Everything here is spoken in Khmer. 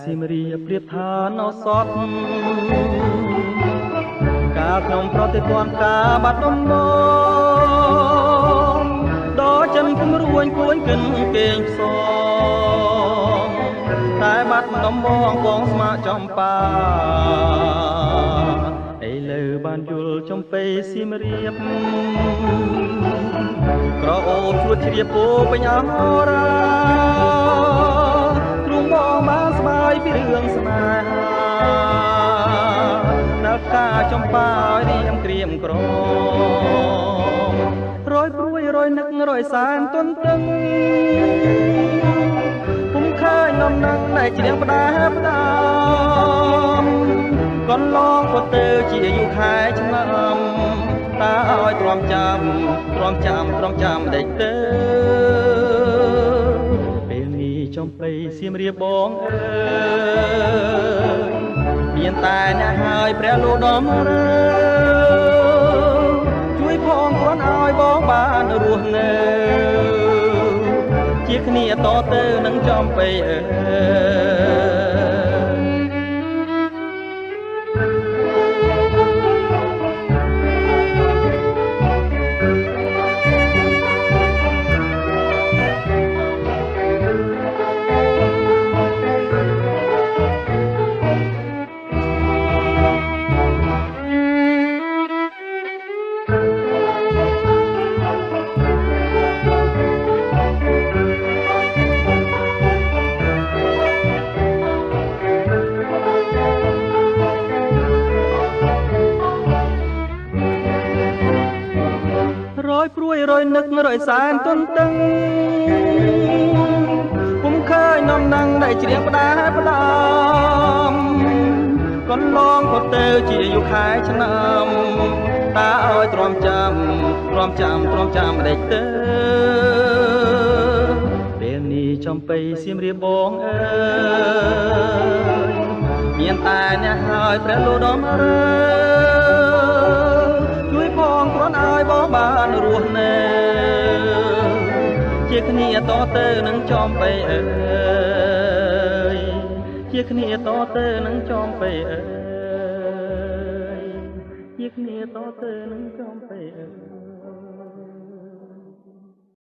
សៀមរាបប្រៀបថានៅសតការខ្ញុំប្រតិទណ្ឌការបាត់ដំបងដល់ចិនគំរួញគួញគិនគេងផ្សងតែបាត់ដំបងបងស្មាចំបាឥឡូវបានយល់ចំពេសៀមរាបក្រអូបជួតជ្រាបពោពេញអមរាទ្រុងបងបានស្បាយពីរឿងស្នេហាដល់ការចំបារៀមក្រៀមក្រមរយព្រួយរយនឹករយសានទន្ទឹងពុំឃើញនំនឹងដែលជ្រៀងផ្ដាផ្ដាំកន្លងក៏ទៅជាយូរខែឆ្នាំតើឲ្យទ្រាំចាំដេចទៅពេលនេះចំបៃសៀមរាបបងអើយមានតែអ្នកហើយព្រះលោកដំរើជួយផងគ្រាន់ឲ្យបងបានរស់នៅជាគ្នាតទៅនឹងចំបៃអើយព្រួយរយនឹករយសានទន្ទឹងពុំឃើញនំនឹងដែលជ្រៀងផ្ដាផ្ដាំកន្លងក៏ទៅជាយូរខែឆ្នាំតើឲ្យទ្រាំចាំដេចទៅពេលនេះចំបៃសៀមរាបបងអើយមានតែអ្នកហើយព្រះលោកដំរើជួយផងគ្រាន់ឲ្យបងបានរស់នៅជាគ្នាតទៅនឹងចំបៃអើយជាគ្នាតទៅនឹងចំបៃអើយជាគ្នាតទៅនឹងចំបៃអើយ